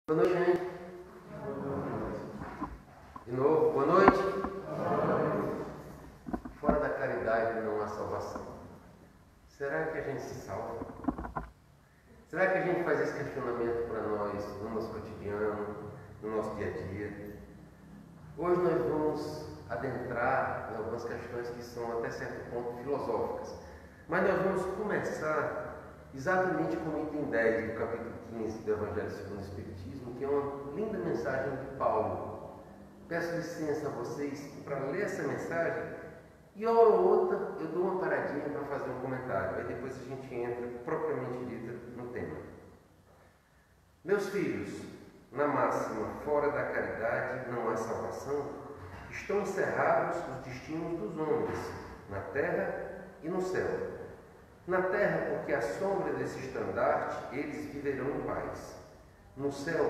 Boa noite, gente. De novo, boa noite. Fora da caridade não há salvação. Será que a gente se salva? Será que a gente faz esse questionamento para nós no nosso cotidiano, no nosso dia a dia? Hoje nós vamos adentrar em algumas questões que são até certo ponto filosóficas. Mas nós vamos começar exatamente com o item 10 do capítulo 15 do Evangelho segundo o Espiritismo, que é uma linda mensagem de Paulo. Peço licença a vocês para ler essa mensagem e, hora ou outra, eu dou uma paradinha para fazer um comentário. Aí depois a gente entra, propriamente dita, no tema. Meus filhos, na máxima, fora da caridade não há salvação, estão encerrados os destinos dos homens, na terra e no céu. Na terra, porque à sombra desse estandarte, eles viverão em paz. No céu,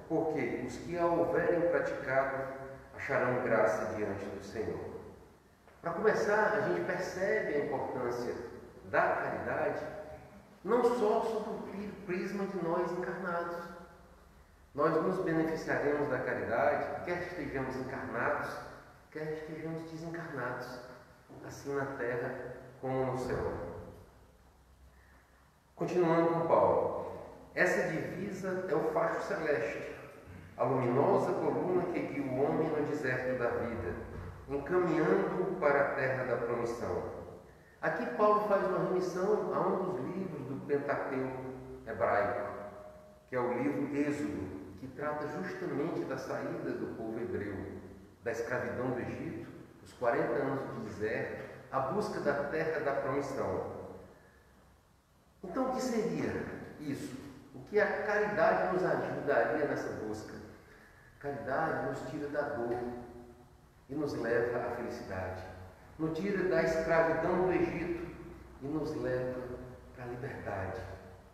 porque os que a houverem praticado acharão graça diante do Senhor. Para começar, a gente percebe a importância da caridade, não só sob o prisma de nós encarnados. Nós nos beneficiaremos da caridade, quer estejamos encarnados, quer estejamos desencarnados, assim na terra como no céu. Continuando com Paulo, essa divisa é o facho celeste, a luminosa coluna que guia o homem no deserto da vida, encaminhando-o para a terra da promissão. Aqui Paulo faz uma remissão a um dos livros do Pentateuco hebraico, que é o livro Êxodo, que trata justamente da saída do povo hebreu, da escravidão do Egito, os 40 anos de deserto, a busca da terra da promissão. Então, o que seria isso? O que a caridade nos ajudaria nessa busca? A caridade nos tira da dor e nos leva à felicidade. Nos tira da escravidão do Egito e nos leva para a liberdade,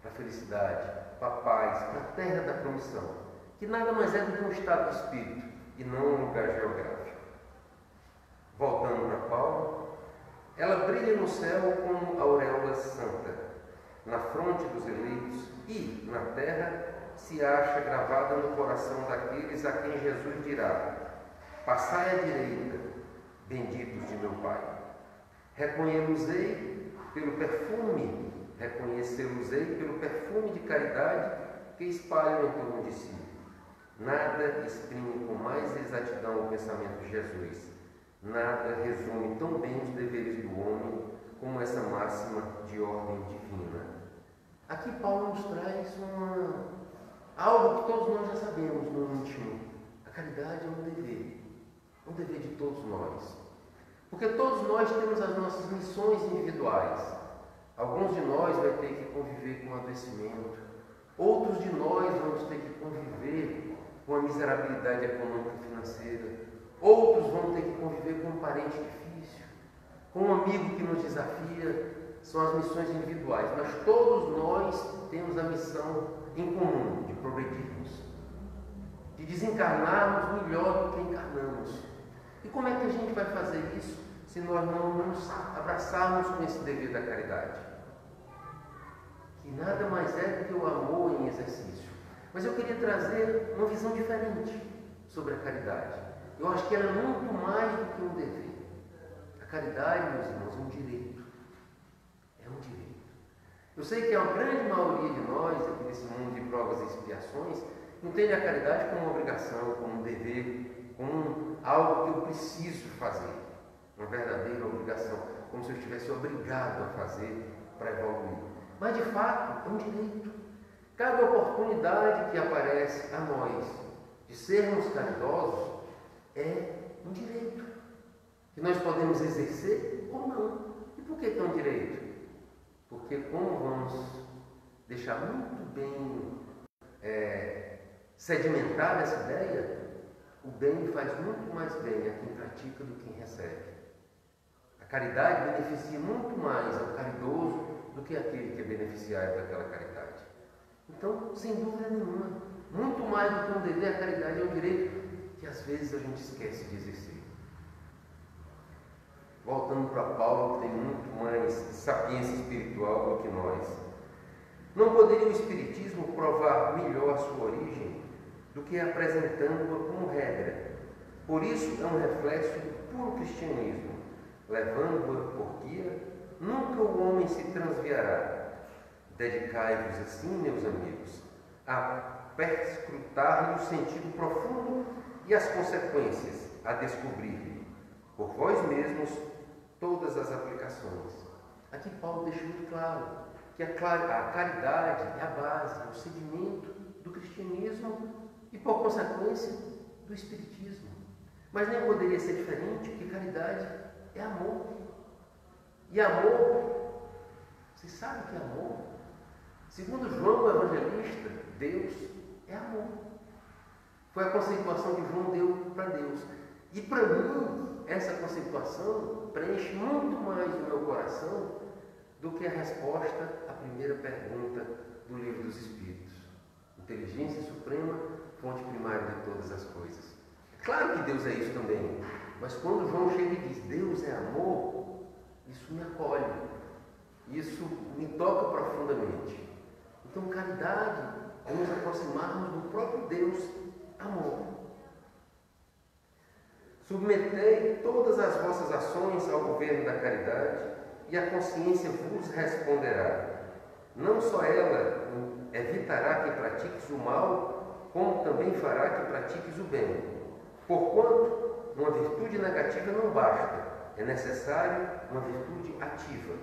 para a felicidade, para a paz, para a terra da promissão, que nada mais é do que um estado de espírito e não um lugar geográfico. Voltando para Paulo, ela brilha no céu como auréola santa, na fronte dos eleitos e, na terra, se acha gravada no coração daqueles a quem Jesus dirá: passai à direita, benditos de meu Pai. Reconhecê-los-ei pelo perfume de caridade que espalham em torno de si. Nada exprime com mais exatidão o pensamento de Jesus. Nada resume tão bem os deveres do homem como essa máxima de ordem divina. Aqui Paulo nos traz algo que todos nós já sabemos no íntimo. A caridade é um dever de todos nós. Porque todos nós temos as nossas missões individuais. Alguns de nós vai ter que conviver com o adoecimento. Outros de nós vamos ter que conviver com a miserabilidade econômica e financeira. Outros vão ter que conviver com um parente difícil, com um amigo que nos desafia. São as missões individuais, mas todos nós temos a missão em comum de progredirmos, de desencarnarmos melhor do que encarnamos. E como é que a gente vai fazer isso se nós não nos abraçarmos com esse dever da caridade? Que nada mais é do que o amor em exercício. Mas eu queria trazer uma visão diferente sobre a caridade. Eu acho que ela é muito mais do que um dever. A caridade, meus irmãos, é um direito. É um direito. Eu sei que a grande maioria de nós, aqui nesse mundo de provas e expiações, entende a caridade como uma obrigação, como um dever, como algo que eu preciso fazer. Uma verdadeira obrigação, como se eu estivesse obrigado a fazer para evoluir. Mas, de fato, é um direito. Cada oportunidade que aparece a nós de sermos caridosos é um direito, que nós podemos exercer ou não. E por que é um direito? Porque como vamos deixar muito bem sedimentada essa ideia, o bem faz muito mais bem a quem pratica do que quem recebe. A caridade beneficia muito mais ao caridoso do que aquele que é beneficiário daquela caridade. Então, sem dúvida nenhuma, muito mais do que um dever, a caridade é um direito que às vezes a gente esquece de exercer. Voltando para Paulo, que tem muito mais sapiência espiritual do que nós. Não poderia o Espiritismo provar melhor sua origem do que apresentando-a como regra. Por isso é um reflexo do puro cristianismo. Levando-a por guia, nunca o homem se transviará. Dedicai-vos assim, meus amigos, a perscrutar-lhe o sentido profundo e as consequências, a descobrir por vós mesmos todas as aplicações. Aqui Paulo deixa muito claro que a caridade é a base, é o sedimento do cristianismo e, por consequência, do espiritismo. Mas nem poderia ser diferente, porque caridade é amor. E amor, vocês sabem o que é amor? Segundo João, o evangelista, Deus é amor. Foi a conceituação que João deu para Deus. E para mim, essa conceituação preenche muito mais o meu coração do que a resposta à primeira pergunta do Livro dos Espíritos. Inteligência suprema, fonte primária de todas as coisas. É claro que Deus é isso também, mas quando João chega e diz Deus é amor, isso me acolhe, isso me toca profundamente. Então, caridade é nos aproximarmos do próprio Deus, amor. Submetei todas as vossas ações ao governo da caridade e a consciência vos responderá. Não só ela evitará que pratiques o mal, como também fará que pratiques o bem. Porquanto, uma virtude negativa não basta, é necessário uma virtude ativa.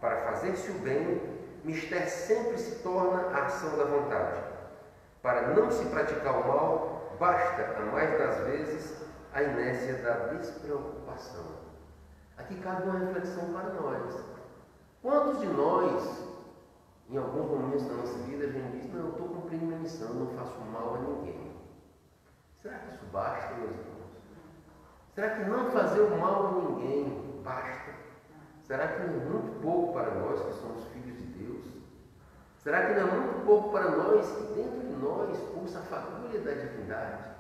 Para fazer-se o bem, mister sempre se torna a ação da vontade. Para não se praticar o mal, basta, a mais das vezes, a inércia da despreocupação. Aqui cabe uma reflexão para nós. Quantos de nós, em alguns momentos da nossa vida, a gente diz, não, eu estou cumprindo minha missão, não faço mal a ninguém. Será que isso basta, meus irmãos? Será que não fazer o mal a ninguém basta? Será que não é muito pouco para nós que somos filhos de Deus? Será que não é muito pouco para nós que dentro de nós pulsa a fagulha da divindade?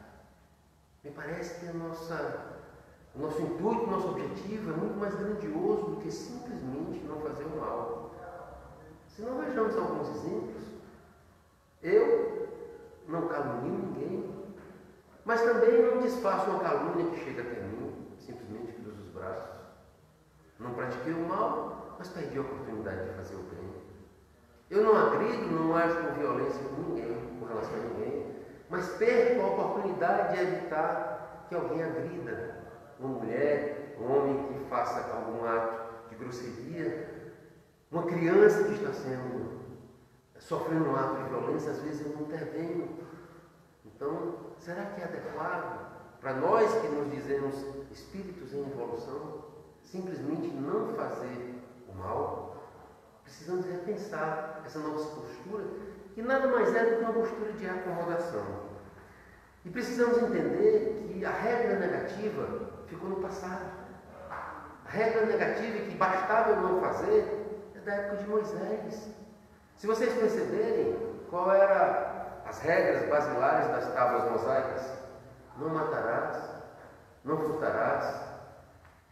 Me parece que o nosso intuito, o nosso objetivo é muito mais grandioso do que simplesmente não fazer o mal. Se não vejamos alguns exemplos, eu não calunio ninguém, mas também não desfaço uma calúnia que chega até mim, simplesmente cruzo os braços. Não pratiquei o mal, mas perdi a oportunidade de fazer o bem. Eu não agrido, não ajo com violência com ninguém, com relação a ninguém, mas perco a oportunidade de evitar que alguém agrida uma mulher, um homem que faça algum ato de grosseria, uma criança que está sofrendo um ato de violência, às vezes eu não intervenho. Então, será que é adequado para nós que nos dizemos espíritos em evolução, simplesmente não fazer o mal? Precisamos repensar essa nossa postura, que nada mais é do que uma postura de acomodação. E precisamos entender que a regra negativa ficou no passado. A regra negativa que bastava eu não fazer é da época de Moisés. Se vocês perceberem, qual era as regras basilares das tábuas mosaicas? Não matarás, não furtarás,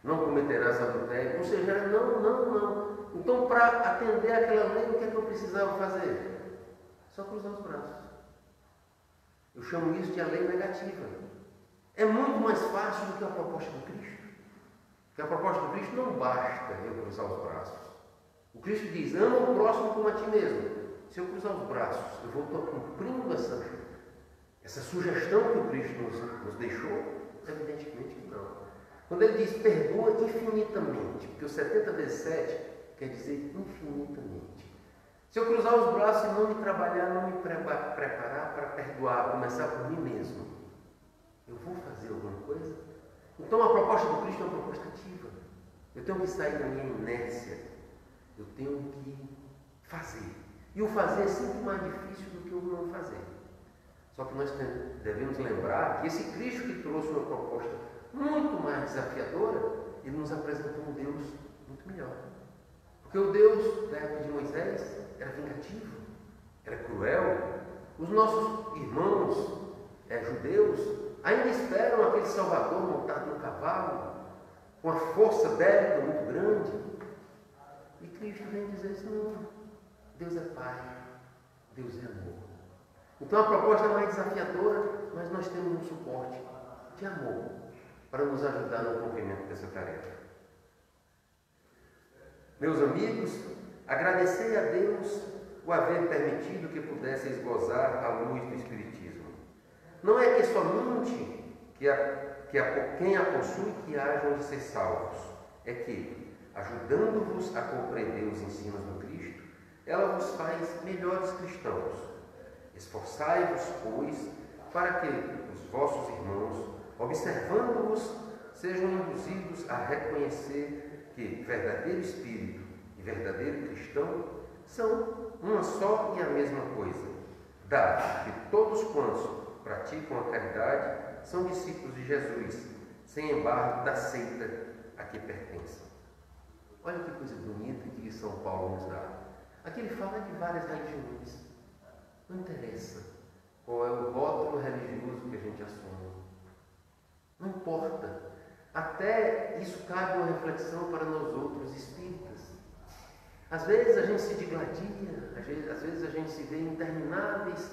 não cometerás adultério. Ou seja, era não. Então, para atender àquela lei, o que é que eu precisava fazer? Só cruzar os braços. Eu chamo isso de a lei negativa. É muito mais fácil do que a proposta do Cristo. Porque a proposta do Cristo não basta eu cruzar os braços. O Cristo diz, ama o próximo como a ti mesmo. Se eu cruzar os braços, eu vou estar cumprindo essa sugestão que o Cristo nos deixou? Evidentemente que não. Quando ele diz, perdoa infinitamente, porque o 70 vezes 7 quer dizer infinitamente. Se eu cruzar os braços e não me trabalhar, não me preparar para perdoar, começar por mim mesmo, eu vou fazer alguma coisa? Então a proposta do Cristo é uma proposta ativa. Eu tenho que sair da minha inércia. Eu tenho que fazer. E o fazer é sempre mais difícil do que o não fazer. Só que nós devemos lembrar que esse Cristo que trouxe uma proposta muito mais desafiadora, ele nos apresentou um Deus muito melhor. Porque o Deus da época de Moisés era vingativo, era cruel. Os nossos irmãos judeus ainda esperam aquele Salvador montado no cavalo, com a força bélica muito grande. Cristo vem dizer assim, não, Deus é Pai, Deus é amor. Então a proposta é mais desafiadora, mas nós temos um suporte de amor para nos ajudar no cumprimento dessa tarefa. Meus amigos, agradecei a Deus o haver permitido que pudesseis gozar a luz do Espiritismo. Não é que somente quem a possui que hajam de ser salvos, é que, ajudando-vos a compreender os ensinos do Cristo, ela vos faz melhores cristãos. Esforçai-vos, pois, para que os vossos irmãos, observando-vos, sejam induzidos a reconhecer que verdadeiro espírito e verdadeiro cristão são uma só e a mesma coisa, dado que todos quantos praticam a caridade são discípulos de Jesus, sem embargo da seita a que pertencem. Olha que coisa bonita que São Paulo nos dá. Aqui ele fala de várias religiões. Não interessa qual é o rótulo religioso que a gente assume. Não importa. Até isso cabe uma reflexão para nós outros espíritas. Às vezes a gente se digladia, às vezes a gente se vê em intermináveis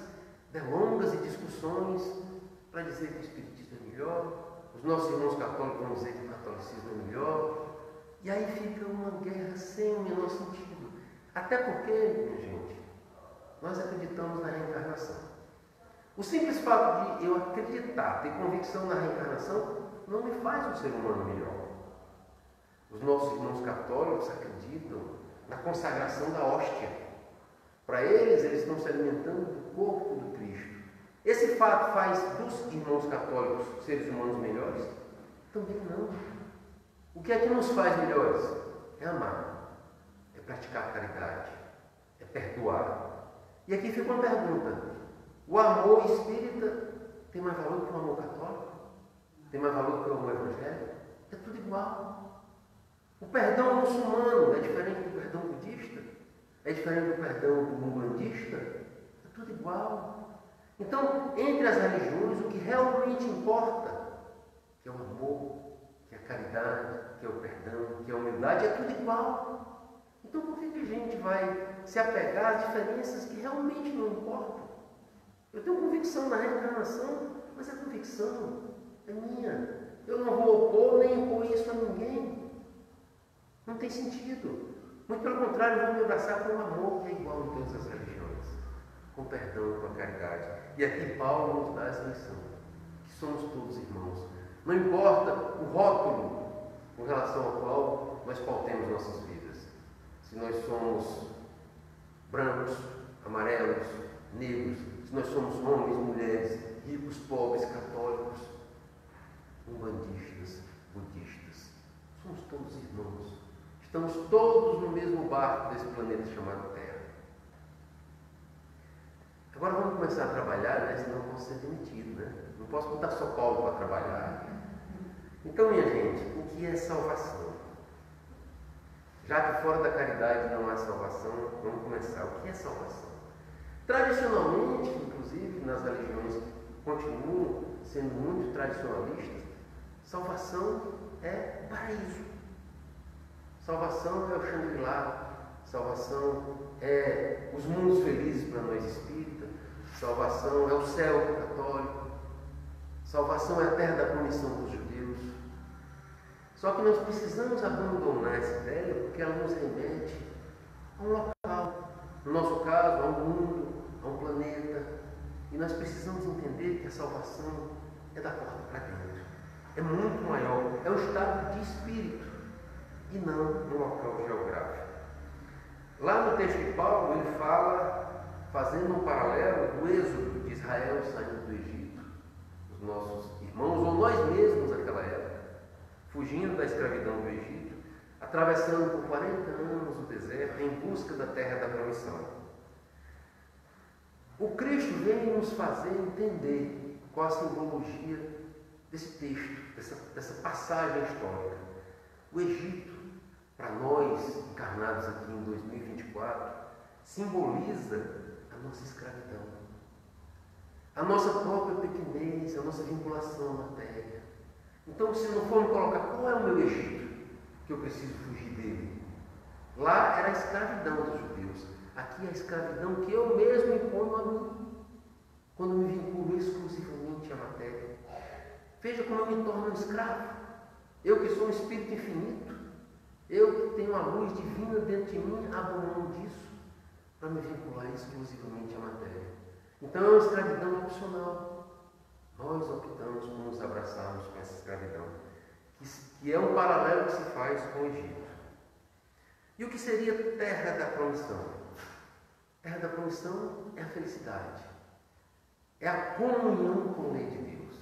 delongas e discussões para dizer que o espiritismo é melhor, os nossos irmãos católicos vão dizer que o catolicismo é melhor, e aí fica uma guerra sem o menor sentido. Até porque, minha gente, nós acreditamos na reencarnação. O simples fato de eu acreditar, ter convicção na reencarnação, não me faz um ser humano melhor. Os nossos irmãos católicos acreditam na consagração da hóstia. Para eles estão se alimentando do corpo do Cristo. Esse fato faz dos irmãos católicos seres humanos melhores? Também não. O que é que nos faz melhores? É amar, é praticar a caridade, é perdoar. E aqui fica uma pergunta: o amor espírita tem mais valor que o amor católico? Tem mais valor que o amor evangélico? É tudo igual. O perdão muçulmano é diferente do perdão budista? É diferente do perdão do umbandista? É tudo igual. Então, entre as religiões, o que realmente importa, que é o amor, que é a caridade, que é o perdão, que é a humildade, é tudo igual. Então, por que a gente vai se apegar às diferenças que realmente não importam? Eu tenho convicção na reencarnação, mas a convicção é minha. Eu não vou opor nem impor isso a ninguém. Não tem sentido. Muito pelo contrário, eu vou me abraçar com o amor que é igual em todas as religiões, com perdão, com a caridade. E aqui Paulo nos dá essa lição, que somos todos irmãos. Não importa o rótulo com relação ao qual nós pautemos nossas vidas. Se nós somos brancos, amarelos, negros, se nós somos homens, mulheres, ricos, pobres, católicos, umbandistas, budistas, somos todos irmãos. Estamos todos no mesmo barco desse planeta chamado Terra. Agora vamos começar a trabalhar, né? Senão eu posso ser demitido, né? Não posso botar só Paulo para trabalhar. Então, minha gente, o que é salvação? Já que fora da caridade não há salvação, vamos começar. O que é salvação? Tradicionalmente, inclusive, nas religiões que continuam sendo muito tradicionalistas, salvação é paraíso. Salvação é o Shangri-La, salvação é os mundos felizes para nós espíritas, salvação é o céu católico, salvação é a terra da promissão dos judeus. Só que nós precisamos abandonar essa ideia porque ela nos remete a um local, no nosso caso, a um mundo, a um planeta, e nós precisamos entender que a salvação é da porta para dentro, é muito maior, é um estado de espírito e não no local geográfico. Lá no texto de Paulo, ele fala, fazendo um paralelo, do êxodo de Israel saindo do Egito. Os nossos irmãos, ou nós mesmos naquela época, fugindo da escravidão do Egito, atravessando por 40 anos o deserto em busca da terra da promissão. O Cristo vem nos fazer entender qual a simbologia desse texto, dessa passagem histórica. O Egito, para nós, encarnados aqui em 2024, simboliza a nossa escravidão, a nossa própria pequenez, a nossa vinculação à matéria. Então, se não for me colocar qual é o meu Egito, que eu preciso fugir dele, lá era a escravidão dos judeus, aqui é a escravidão que eu mesmo imponho a mim. quando me vinculo exclusivamente à matéria. Veja como eu me torno um escravo. Eu que sou um espírito infinito, eu que tenho a luz divina dentro de mim, abro mão disso para me vincular exclusivamente à matéria. Então é uma escravidão opcional. Nós optamos por nos abraçarmos com essa escravidão, que é um paralelo que se faz com o Egito. E o que seria terra da promissão? Terra da promissão é a felicidade, é a comunhão com a lei de Deus.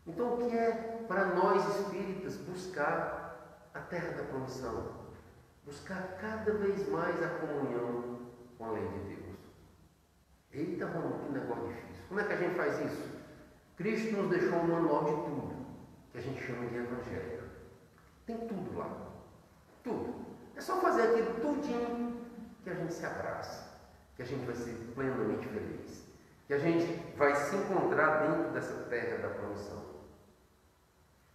Então, o que é para nós espíritas buscar a terra da promissão? Buscar cada vez mais a comunhão com a lei de Deus. Eita, Romulo, que negócio difícil. Como é que a gente faz isso? Cristo nos deixou um manual de tudo, que a gente chama de Evangelho. Tem tudo lá. Tudo. É só fazer aquilo tudinho que a gente se abraça, que a gente vai ser plenamente feliz, que a gente vai se encontrar dentro dessa terra da promissão.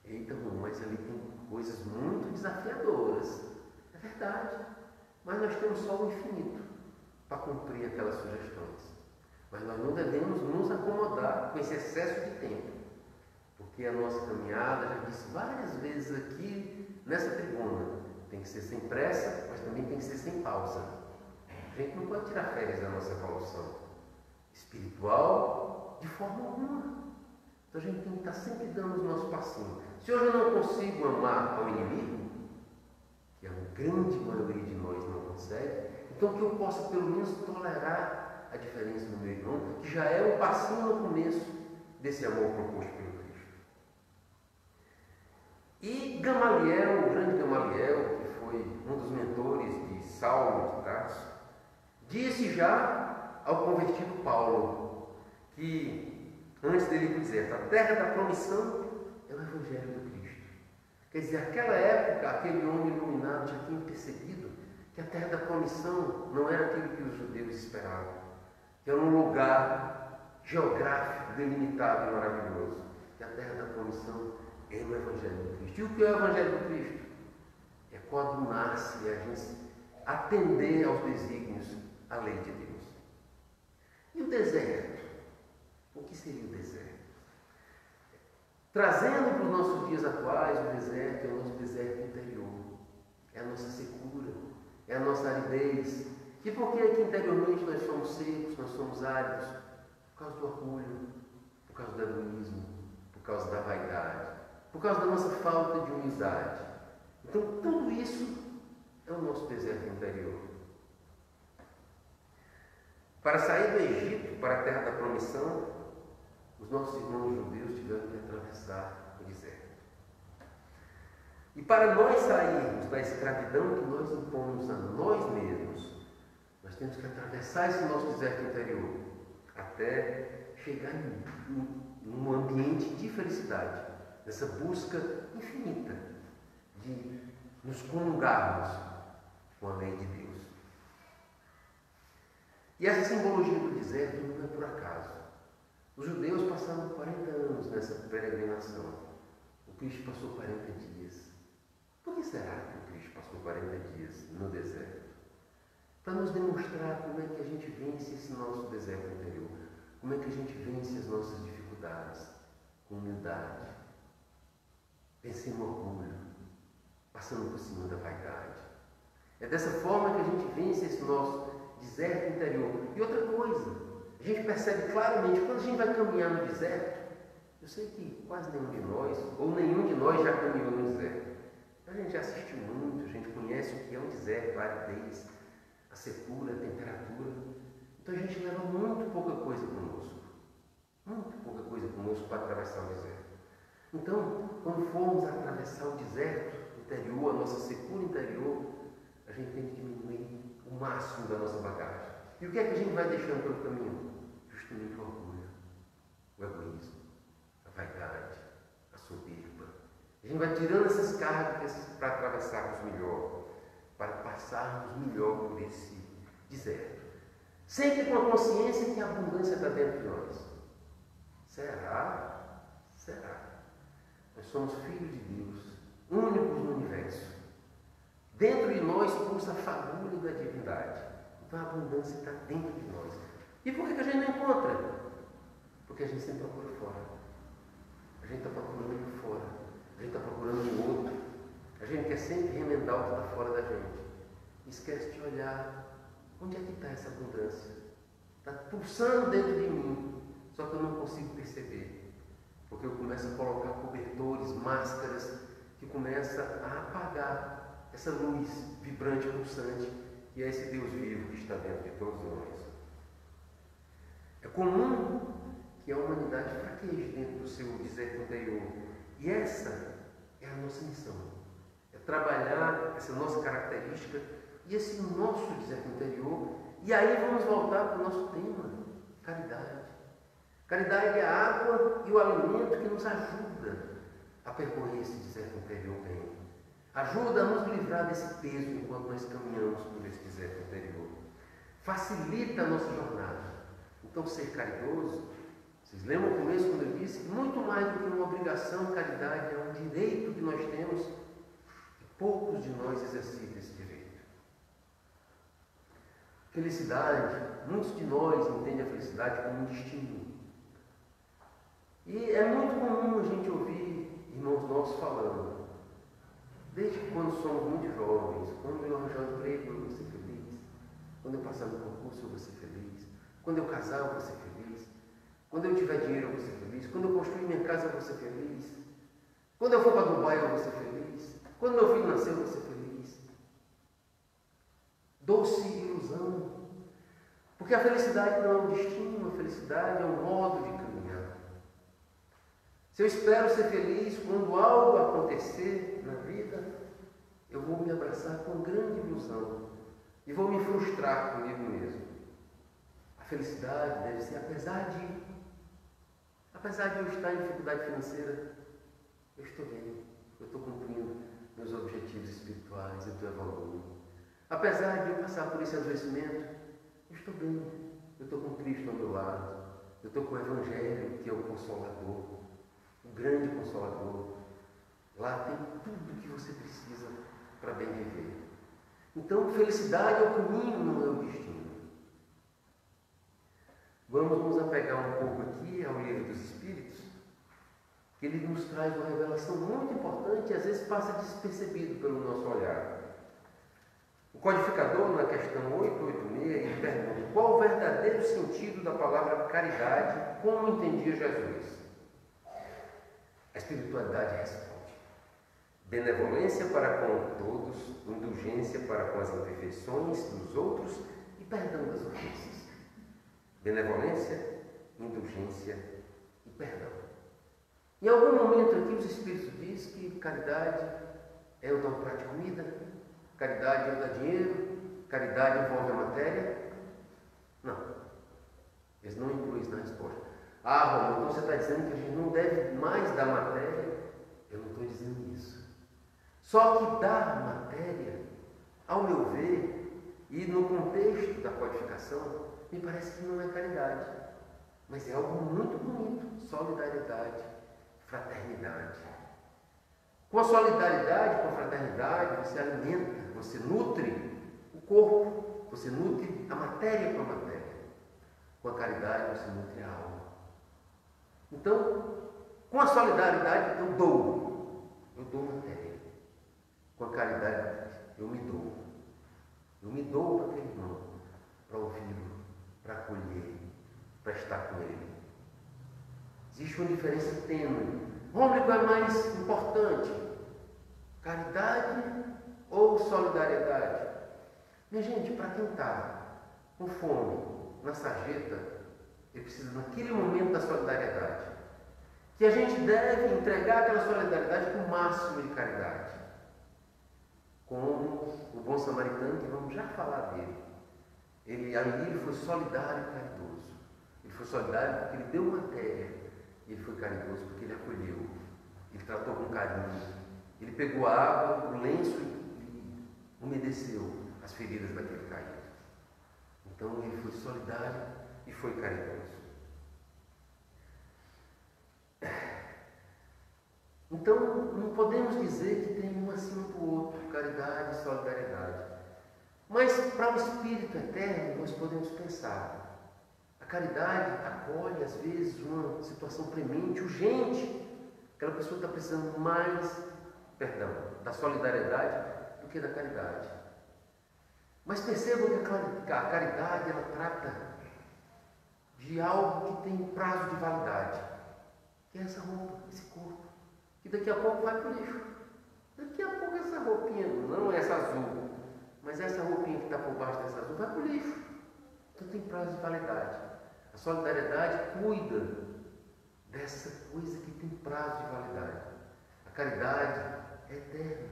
Eita, mas ali tem coisas muito desafiadoras. É verdade. Mas nós temos só o infinito para cumprir aquelas sugestões. Mas nós não devemos nos acomodar com esse excesso de tempo. Porque a nossa caminhada, já disse várias vezes aqui nessa tribuna, tem que ser sem pressa, mas também tem que ser sem pausa. A gente não pode tirar férias da nossa evolução espiritual de forma alguma. Então a gente tem que estar sempre dando o nosso passinho. Se hoje eu não consigo amar ao inimigo, que a grande maioria de nós não consegue, então que eu possa pelo menos tolerar a diferença do meu irmão, que já é um passinho no começo desse amor proposto pelo Cristo. E Gamaliel, o grande Gamaliel, que foi um dos mentores de Saulo de Tarso, disse já ao convertido Paulo que, antes dele ir para o deserto, a terra da promissão é o Evangelho do Cristo. Quer dizer, naquela época, aquele homem iluminado já tinha percebido que a terra da promissão não era aquilo que os judeus esperavam, que era um lugar geográfico, delimitado e maravilhoso, que a terra da promissão é o Evangelho do Cristo. E o que é o Evangelho do Cristo? É coadunar-se, é a gente atender aos desígnios, à lei de Deus. E o deserto? O que seria o deserto? Trazendo para os nossos dias atuais, o deserto é o nosso deserto interior, é a nossa secura, é a nossa aridez. E por que aqui interiormente nós somos secos, nós somos áridos? Por causa do orgulho, por causa do egoísmo, por causa da vaidade, por causa da nossa falta de humildade. Então, tudo isso é o nosso deserto interior. Para sair do Egito, para a terra da promissão, os nossos irmãos judeus tiveram que atravessar o deserto. E para nós sairmos da escravidão que nós impomos a nós mesmos, nós temos que atravessar esse nosso deserto interior até chegar num ambiente de felicidade, nessa busca infinita de nos comungarmos com a lei de Deus. E essa simbologia do deserto não é por acaso. Os judeus passaram 40 anos nessa peregrinação. O Cristo passou 40 dias. Por que será que o Cristo passou 40 dias no deserto? Para nos demonstrar como é que a gente vence esse nosso deserto interior. Como é que a gente vence as nossas dificuldades com humildade, vencendo o orgulho, passando por cima da vaidade. É dessa forma que a gente vence esse nosso deserto interior. E outra coisa, a gente percebe claramente, quando a gente vai caminhar no deserto, eu sei que quase nenhum de nós, ou nenhum de nós já caminhou no deserto. A gente já assistiu muito, a gente conhece o que é um deserto, a aridez, a secura, a temperatura. Então a gente leva muito pouca coisa conosco. Muito pouca coisa conosco para atravessar o deserto. Então, quando formos atravessar o deserto interior, a nossa secura interior, a gente tem que diminuir o máximo da nossa bagagem. E o que é que a gente vai deixando pelo caminho? Justamente o orgulho, o egoísmo, a vaidade, a soberba. A gente vai tirando essas cargas para atravessarmos melhor, para passarmos melhor por esse deserto. Sempre com a consciência que a abundância está dentro de nós. Será? Será? Nós somos filhos de Deus, únicos no universo. Dentro de nós pulsa a fagulha da divindade. Então a abundância está dentro de nós. E por que a gente não encontra? Porque a gente sempre procura fora. A gente está procurando fora. A gente está procurando o outro. A gente quer sempre remendar o que está fora da gente. Esquece de olhar onde é que está essa abundância. Está pulsando dentro de mim, só que eu não consigo perceber. Porque eu começo a colocar cobertores, máscaras, que começam a apagar essa luz vibrante, pulsante, que é esse Deus vivo que está dentro de todos nós. É comum que a humanidade fraqueje dentro do seu deserto interior. E essa é a nossa missão. É trabalhar essa nossa característica e esse nosso deserto interior. E aí vamos voltar para o nosso tema, caridade. Caridade é a água e o alimento que nos ajuda a percorrer esse deserto interior bem. Ajuda a nos livrar desse peso enquanto nós caminhamos por esse deserto interior. Facilita a nossa jornada. Então, ser caridoso, vocês lembram no começo quando eu disse que muito mais do que uma obrigação, caridade é um direito que nós temos e poucos de nós exercitam esse direito. Felicidade, muitos de nós entendem a felicidade como um destino. E é muito comum a gente ouvir irmãos nossos falando, desde quando somos muito jovens, quando eu arranjar um emprego eu vou ser feliz, quando eu passar no concurso eu vou ser feliz, quando eu casar eu vou ser feliz, quando eu tiver dinheiro eu vou ser feliz, quando eu construir minha casa eu vou ser feliz, quando eu for para Dubai eu vou ser feliz, quando meu filho nascer eu vou ser feliz. Doce ilusão. Porque a felicidade não é um destino, a felicidade é um modo de caminhar. Se eu espero ser feliz quando algo acontecer na vida, eu vou me abraçar com grande ilusão e vou me frustrar comigo mesmo. A felicidade deve ser, apesar de eu estar em dificuldade financeira, eu estou bem, eu estou cumprindo meus objetivos espirituais, eu estou evoluindo. Apesar de eu passar por esse adoecimento, eu estou bem, eu estou com Cristo ao meu lado, eu estou com o Evangelho, que é o Consolador, o grande Consolador. Lá tem tudo que você precisa para bem viver. Então, felicidade é o caminho, não é o destino. Vamos nos apegar um pouco aqui ao Livro dos Espíritos, que ele nos traz uma revelação muito importante e às vezes passa despercebido pelo nosso olhar. O codificador, na questão 886, ele pergunta: qual o verdadeiro sentido da palavra caridade, como entendia Jesus? A espiritualidade responde: benevolência para com todos, indulgência para com as imperfeições dos outros e perdão das ofensas. Benevolência, indulgência e perdão. Em algum momento aqui os Espíritos dizem que caridade é o dar um prato de comida, caridade é dar dinheiro, caridade envolve a matéria. Não. Eles não incluem isso na resposta. Ah, Romulo, então você está dizendo que a gente não deve mais dar matéria? Eu não estou dizendo isso. Só que dar matéria, ao meu ver, e no contexto da codificação, me parece que não é caridade, mas é algo muito bonito: solidariedade, fraternidade. Com a solidariedade, com a fraternidade, você alimenta, você nutre o corpo, você nutre a matéria com a matéria. Com a caridade, você nutre a alma. Então, com a solidariedade, eu dou matéria. Com a caridade, eu me dou. Eu me dou para aquele irmão, para ouvi-lo, para acolher, para estar com ele. Existe uma diferença tênue. Romulo, é mais importante: caridade ou solidariedade? Minha gente, para quem está com fome, na sarjeta, ele precisa naquele momento da solidariedade. Que a gente deve entregar aquela solidariedade com o máximo de caridade. Como o bom samaritano, que vamos já falar dele. Ele foi solidário e caridoso. Ele foi solidário porque ele deu matéria. E ele foi caridoso porque ele acolheu. Ele tratou com carinho. Ele pegou a água, o lenço e umedeceu as feridas daquele caído. Então ele foi solidário e foi caridoso. Então não podemos dizer que tem um acima do outro, caridade e solidariedade. Mas para o Espírito Eterno nós podemos pensar: A caridade acolhe, às vezes, uma situação premente, urgente. Aquela pessoa está precisando mais, da solidariedade do que da caridade. Mas percebam que a caridade, ela trata de algo que tem prazo de validade, que é essa roupa, esse corpo, que daqui a pouco vai para o lixo. Daqui a pouco essa roupinha, não essa azul, mas essa roupinha que está por baixo dessa azul, vai para o lixo. Então tem prazo de validade. A solidariedade cuida dessa coisa que tem prazo de validade. A caridade é eterna.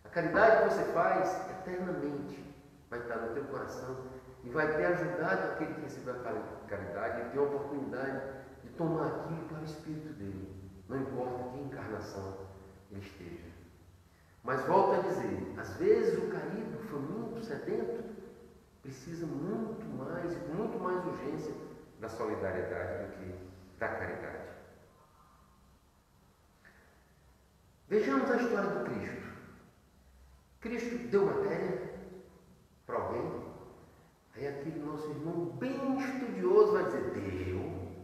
A caridade que você faz eternamente vai estar no teu coração e vai ter ajudado aquele que recebeu a caridade a ter a oportunidade de tomar aquilo para o espírito dele. Não importa que encarnação ele esteja. Mas volto a dizer, às vezes o caído, o faminto, o sedento, precisa muito mais e com muito mais urgência da solidariedade do que da caridade. Vejamos a história do Cristo. Cristo deu matéria para alguém, aí aquele nosso irmão bem estudioso vai dizer, deu.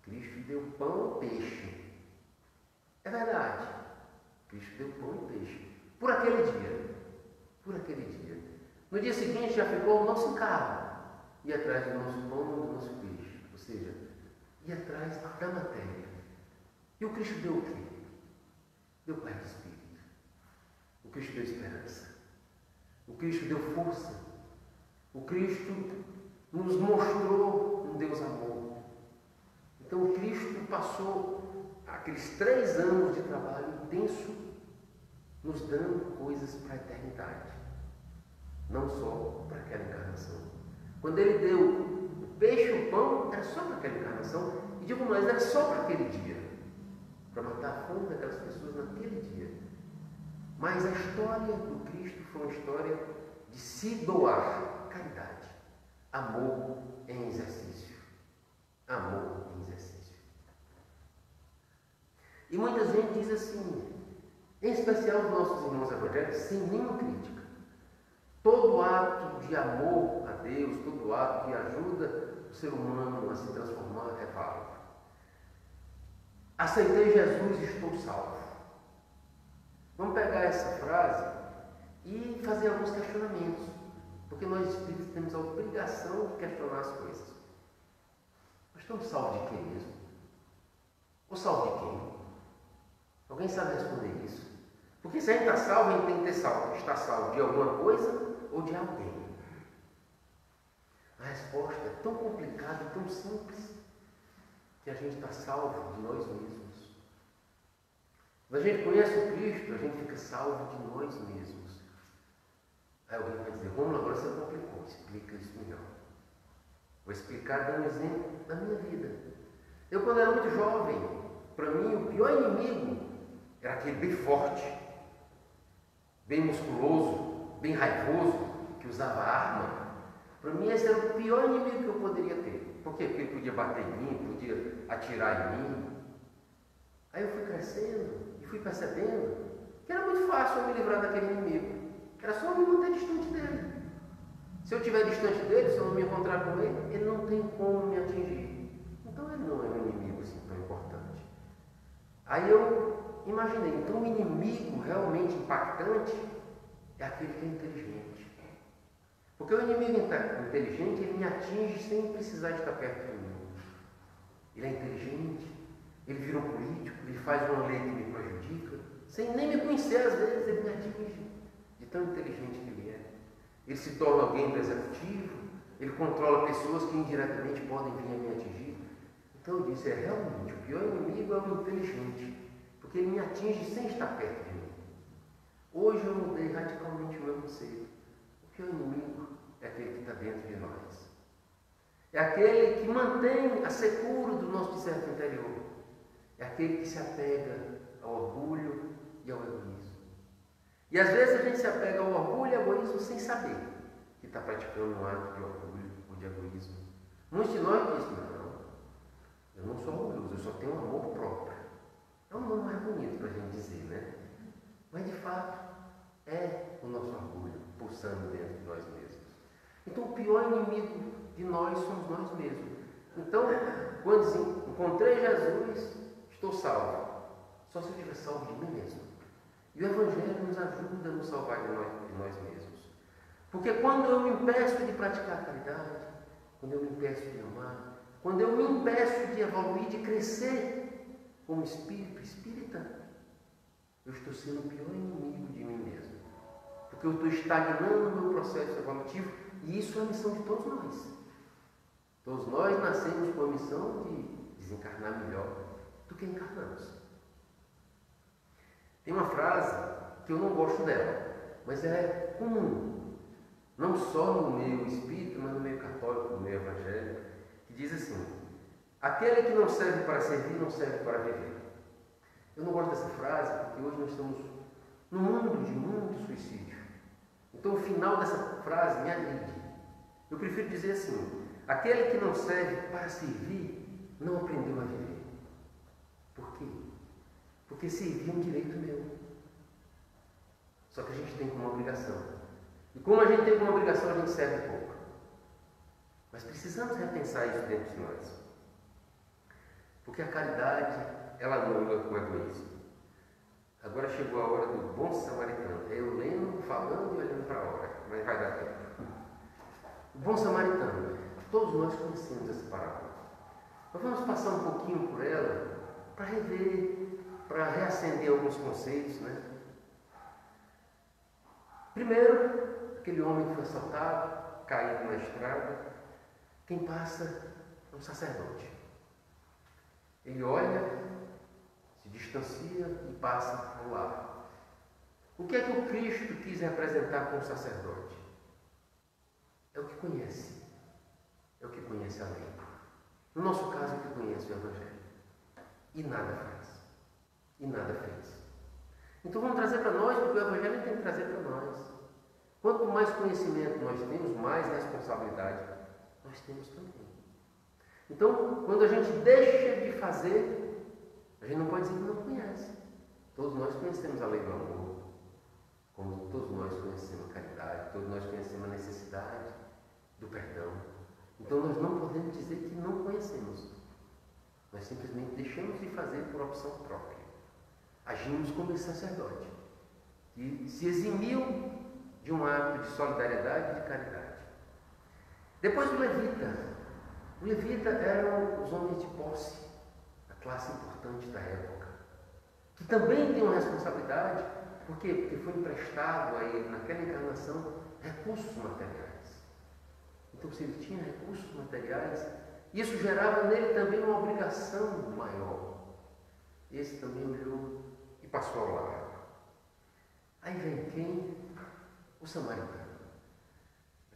Cristo deu pão e peixe. É verdade. Cristo deu pão e peixe. Por aquele dia. Por aquele dia. No dia seguinte já ficou o nosso encargo. Ir atrás do nosso pão e do nosso peixe. Ou seja, ir atrás da matéria. E o Cristo deu o quê? Deu paz de espírito. O Cristo deu esperança. O Cristo deu força. O Cristo nos mostrou um Deus amor. Então o Cristo passou aqueles 3 anos de trabalho intenso nos dando coisas para a eternidade. Não só para aquela encarnação. Quando ele deu o peixe e o pão, era só para aquela encarnação. E digo mais, era só para aquele dia. Para matar a fome daquelas pessoas naquele dia. Mas a história do Cristo foi uma história de se doar, caridade, amor em exercício. Amor em exercício. E muita gente diz assim, em especial os nossos irmãos evangélicos, sem nenhuma crítica, todo ato de amor a Deus, todo ato que ajuda o ser humano a se transformar é válido. Aceitei Jesus e estou salvo. Vamos pegar essa frase e fazer alguns questionamentos, porque nós espíritos temos a obrigação de questionar as coisas. Nós estamos salvos de quem mesmo? Ou salvos de quem? Alguém sabe responder isso? Porque se a gente está salvo, a gente tem que estar salvo de alguma coisa ou de alguém. A resposta é tão complicada e tão simples que a gente está salvo de nós mesmos. Quando a gente conhece o Cristo, a gente fica salvo de nós mesmos. Aí alguém vai dizer, Rômulo, agora você complicou, explica isso melhor. Vou explicar dando um exemplo da minha vida. Eu, quando era muito jovem, para mim o pior inimigo era aquele bem forte, bem musculoso, bem raivoso, que usava arma. Para mim esse era o pior inimigo que eu poderia ter. Por quê? Porque ele podia bater em mim, podia atirar em mim. Aí eu fui crescendo e fui percebendo que era muito fácil eu me livrar daquele inimigo. Era só eu me manter distante dele. Se eu estiver distante dele, se eu não me encontrar com ele, ele não tem como me atingir. Então ele não é um inimigo assim tão importante. Aí eu imaginei, então o inimigo realmente impactante é aquele que é inteligente. Porque o inimigo inteligente, ele me atinge sem precisar estar perto de mim. Ele é inteligente, ele vira um político, ele faz uma lei que me prejudica, sem nem me conhecer às vezes, ele me atinge. De tão inteligente que ele é. Ele se torna alguém do executivo, ele controla pessoas que indiretamente podem vir a me atingir. Então eu disse, realmente, o pior inimigo é o inteligente, porque ele me atinge sem estar perto de mim. Hoje eu mudei radicalmente o meu conceito. O pior inimigo é aquele que está dentro de nós. É aquele que mantém a secura do nosso deserto interior. É aquele que se apega ao orgulho e ao egoísmo. E às vezes a gente se apega ao orgulho e ao egoísmo sem saber que está praticando um ato de orgulho ou de egoísmo. Muitos de nós dizem, não, eu não sou orgulhoso, eu só tenho um amor próprio. É um nome mais bonito para a gente dizer, né? Mas de fato é o nosso orgulho pulsando dentro de nós mesmos. Então o pior inimigo de nós somos nós mesmos. Então, quando encontrei Jesus, estou salvo. Só se eu estiver salvo de mim mesmo. E o Evangelho nos ajuda a nos salvar de nós mesmos. Porque quando eu me impeço de praticar a caridade, quando eu me impeço de amar, quando eu me impeço de evoluir, de crescer como espírito, espírita, eu estou sendo o pior inimigo de mim mesmo. Porque eu estou estagnando no meu processo evolutivo, e isso é a missão de todos nós. Todos nós nascemos com a missão de desencarnar melhor do que encarnamos. Tem uma frase que eu não gosto dela, mas é comum, não só no meio espírita, mas no meio católico, no meio evangélico, que diz assim: aquele que não serve para servir, não serve para viver. Eu não gosto dessa frase porque hoje nós estamos num mundo de muito suicídio. Então o final dessa frase me agride. Eu prefiro dizer assim: aquele que não serve para servir, não aprendeu a viver. Por quê? Porque servir é um direito meu. Só que a gente tem como obrigação. E como a gente tem como obrigação, a gente serve pouco. Mas precisamos repensar isso dentro de nós. Porque a caridade, ela anula o egoísmo. Agora chegou a hora do bom samaritano. É eu lendo, falando e olhando para a hora. Mas vai dar tempo. O bom samaritano. Todos nós conhecemos essa parábola. Nós vamos passar um pouquinho por ela para rever, para reacender alguns conceitos, né? Primeiro, aquele homem que foi assaltado, caído na estrada, quem passa é um sacerdote. Ele olha, se distancia e passa ao lado. O que é que o Cristo quis representar com o sacerdote? É o que conhece. É o que conhece a lei. No nosso caso, é o que conhece o Evangelho. E nada faz. E nada fez. Então vamos trazer para nós, porque o Evangelho tem que trazer para nós. Quanto mais conhecimento nós temos, mais responsabilidade nós temos também. Então, quando a gente deixa de fazer, a gente não pode dizer que não conhece. Todos nós conhecemos a lei do amor, como todos nós conhecemos a caridade, todos nós conhecemos a necessidade do perdão. Então nós não podemos dizer que não conhecemos. Nós simplesmente deixamos de fazer por opção própria. Agimos como esse sacerdote, que se eximiu de um ato de solidariedade e de caridade. Depois o levita. O levita eram os homens de posse, a classe importante da época, que também tem uma responsabilidade. Por quê? Porque foi emprestado a ele, naquela encarnação, recursos materiais. Então, se ele tinha recursos materiais, isso gerava nele também uma obrigação maior. Esse também olhou e passou ao lado. Aí vem quem? O samaritano.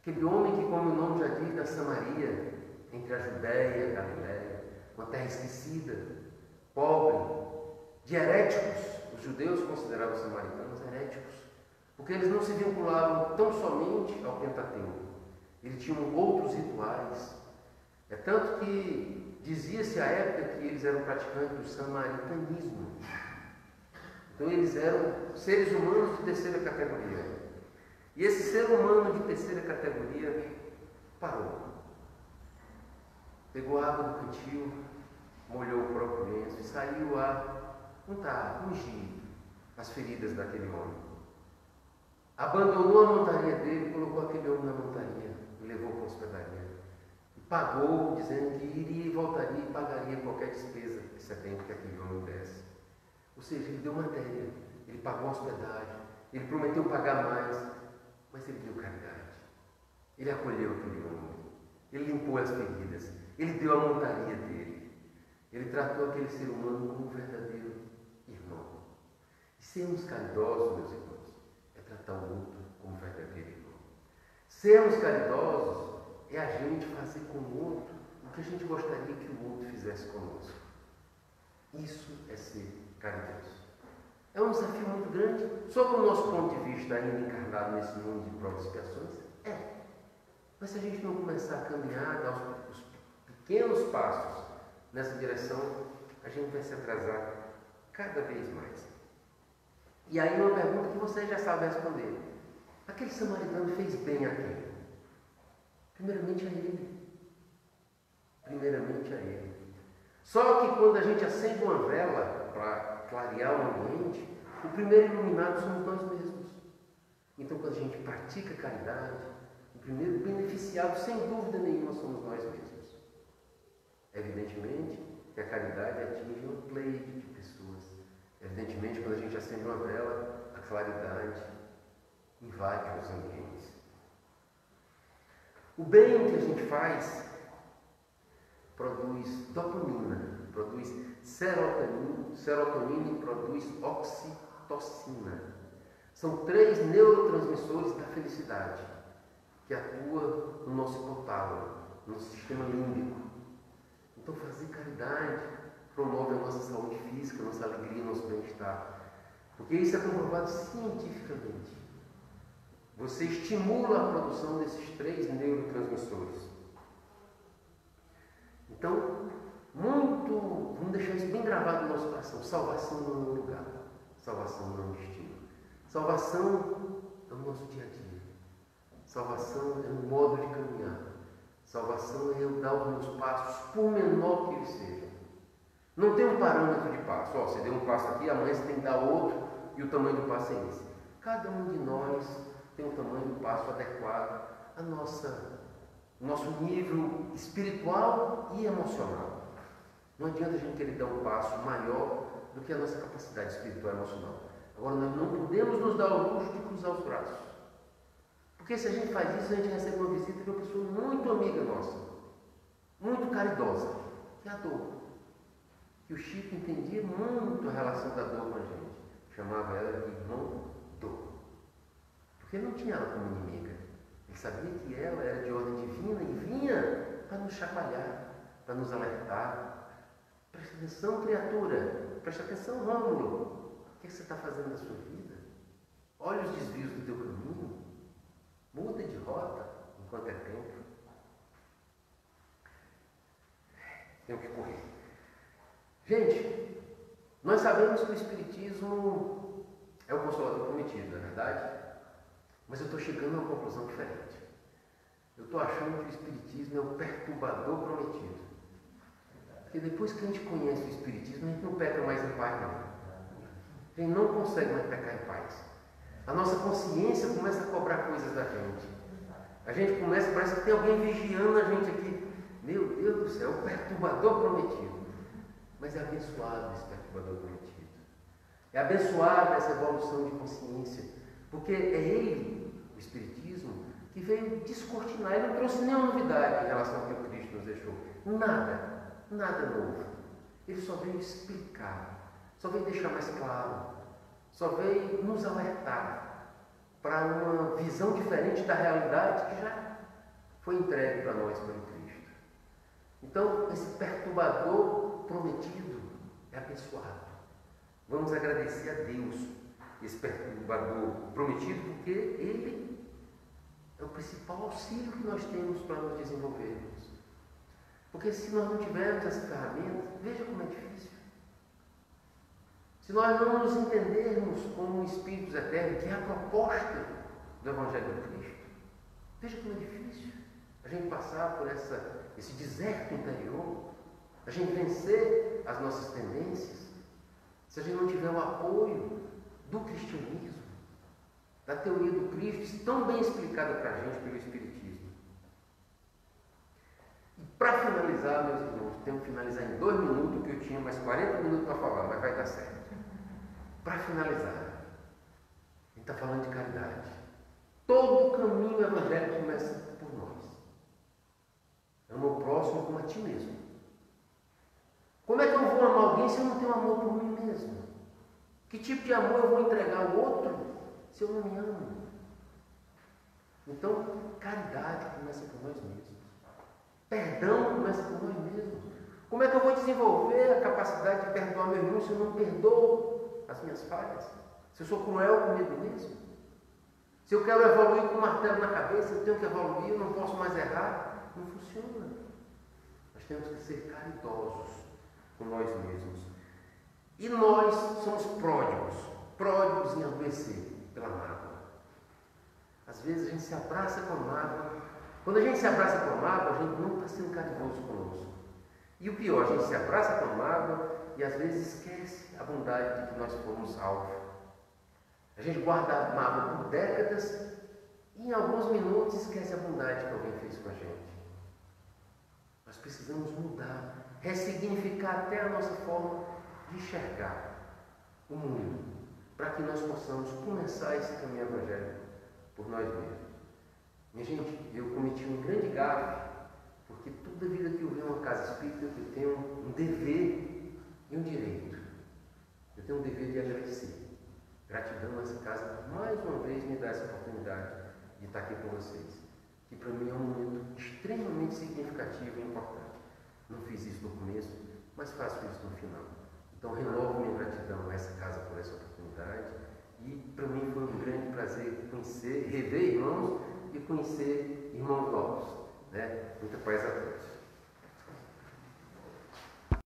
Aquele homem que, como o nome já diz, da Samaria, entre a Judéia e a Galiléia, uma terra esquecida, pobre, de heréticos. Os judeus consideravam os samaritanos heréticos, porque eles não se vinculavam tão somente ao Pentateuco. Eles tinham outros rituais. É tanto que dizia-se à época que eles eram praticantes do samaritanismo. Então eles eram seres humanos de terceira categoria. E esse ser humano de terceira categoria parou. Pegou a água do cantil, molhou o próprio lenço e saiu a ungir as feridas daquele homem. Abandonou a montaria dele, colocou aquele homem na montaria e levou para a hospedaria. E pagou, dizendo que iria e voltaria e pagaria qualquer despesa excedente que aquele homem desse. Ou seja, ele deu matéria, ele pagou a hospedagem, ele prometeu pagar mais, mas ele deu caridade. Ele acolheu aquele homem, ele limpou as feridas, ele deu a montaria dele. Ele tratou aquele ser humano como um verdadeiro irmão. E sermos caridosos, meus irmãos, é tratar o outro como um verdadeiro irmão. Sermos caridosos é a gente fazer com o outro o que a gente gostaria que o outro fizesse conosco. Isso é ser caridoso. É um desafio muito grande, sob o nosso ponto de vista, ainda encarnado nesse mundo de provas e expiações. É. Mas se a gente não começar a caminhar, dar os pequenos passos nessa direção, a gente vai se atrasar cada vez mais. E aí uma pergunta que você já sabe responder. Aquele samaritano fez bem a quem? Primeiramente a ele. primeiramente a Ele. Só que quando a gente acende uma vela para clarear o ambiente, o primeiro iluminado somos nós mesmos. Então, quando a gente pratica caridade, o primeiro beneficiado, sem dúvida nenhuma, somos nós mesmos. Evidentemente que a caridade atinge um pleito de pessoas. Evidentemente, quando a gente acende uma vela, a claridade invade os ambientes. O bem que a gente faz produz dopamina, produz serotonina e produz oxitocina. São 3 neurotransmissores da felicidade que atuam no nosso hipotálamo, no nosso sistema límbico. Então, fazer caridade promove a nossa saúde física, a nossa alegria, o nosso bem-estar. Porque isso é comprovado cientificamente. Você estimula a produção desses 3 neurotransmissores. Então, vamos deixar isso bem gravado no nosso coração. Salvação não é um lugar. Salvação não é um destino. Salvação é o nosso dia a dia. Salvação é um modo de caminhar. Salvação é eu dar os meus passos, por menor que eles sejam. Não tem um parâmetro de passo. Você deu um passo aqui, amanhã você tem que dar outro, e o tamanho do passo é esse. Cada um de nós tem um tamanho do passo adequado ao nosso nível espiritual e emocional. Não adianta a gente querer dar um passo maior do que a nossa capacidade espiritual e emocional. Agora, nós não podemos nos dar o luxo de cruzar os braços. Porque se a gente faz isso, a gente recebe uma visita de uma pessoa muito amiga nossa, muito caridosa, que é a dor. E o Chico entendia muito a relação da dor com a gente. Chamava ela de irmão dor. Porque ele não tinha ela como inimiga. Ele sabia que ela era de ordem divina e vinha para nos chacoalhar, para nos alertar. Presta atenção, criatura. Presta atenção, Rômulo. O que você está fazendo na sua vida? Olha os desvios do teu caminho. Muda de rota enquanto é tempo. Tenho que correr. Gente, nós sabemos que o Espiritismo é o Consolador prometido, não é verdade? Mas eu estou chegando a uma conclusão diferente. Eu estou achando que o Espiritismo é o perturbador prometido. Porque depois que a gente conhece o Espiritismo, a gente não peca mais em paz, não. A gente não consegue mais pecar em paz. A nossa consciência começa a cobrar coisas da gente. A gente começa, parece que tem alguém vigiando a gente aqui. Meu Deus do céu, o perturbador prometido. Mas é abençoado esse perturbador prometido. É abençoado essa evolução de consciência. Porque é ele, o Espiritismo, que veio descortinar. Ele não trouxe nenhuma novidade em relação ao que o Cristo nos deixou. Nada novo. Ele só veio explicar, só veio deixar mais claro, só veio nos alertar para uma visão diferente da realidade que já foi entregue para nós pelo Cristo. Então, esse perturbador prometido é abençoado. Vamos agradecer a Deus esse perturbador prometido, porque ele é o principal auxílio que nós temos para nos desenvolvermos. Porque se nós não tivermos essa ferramenta, veja como é difícil. Se nós não nos entendermos como espíritos eternos, que é a proposta do Evangelho de Cristo, veja como é difícil a gente passar por esse deserto interior, a gente vencer as nossas tendências, se a gente não tiver o apoio do cristianismo, da teoria do Cristo, tão bem explicada para a gente pelo Espiritismo. E para finalizar, meus irmãos, tenho que finalizar em 2 minutos, que eu tinha mais 40 minutos para falar, mas vai dar certo. Para finalizar, a gente está falando de caridade. Todo o caminho evangélico começa por nós. Ama o próximo como a ti mesmo. Como é que eu vou amar alguém se eu não tenho amor por mim mesmo? Que tipo de amor eu vou entregar ao outro se eu não me amo? Então, caridade começa por nós mesmos. Perdão começa por nós mesmos. Como é que eu vou desenvolver a capacidade de perdoar meu irmão se eu não perdoo as minhas falhas? Se eu sou cruel comigo mesmo? Se eu quero evoluir com um martelo na cabeça, eu tenho que evoluir, eu não posso mais errar? Não funciona. Nós temos que ser caridosos com nós mesmos. E nós somos pródigos em adoecer pela mágoa. Às vezes a gente se abraça com a mágoa. Quando a gente se abraça com a mágoa, a gente não está sendo caridoso conosco. E o pior, a gente se abraça com a mágoa e às vezes esquece a bondade de que nós fomos alvo. A gente guarda a mágoa por décadas e em alguns minutos esquece a bondade que alguém fez com a gente. Nós precisamos mudar, ressignificar até a nossa forma de enxergar o mundo, para que nós possamos começar esse caminho evangélico por nós mesmos. Minha gente, eu cometi um grande gafe, porque toda vida que eu venho a uma casa espírita, eu tenho um dever e um direito. Eu tenho um dever de agradecer. Gratidão a essa casa por mais uma vez me dar essa oportunidade de estar aqui com vocês, que para mim é um momento extremamente significativo e importante. Não fiz isso no começo, mas faço isso no final. Então renovo minha gratidão a essa casa por essa oportunidade e para mim foi um grande prazer conhecer, rever irmãos e conhecer irmãos novos. Muita paz a todos.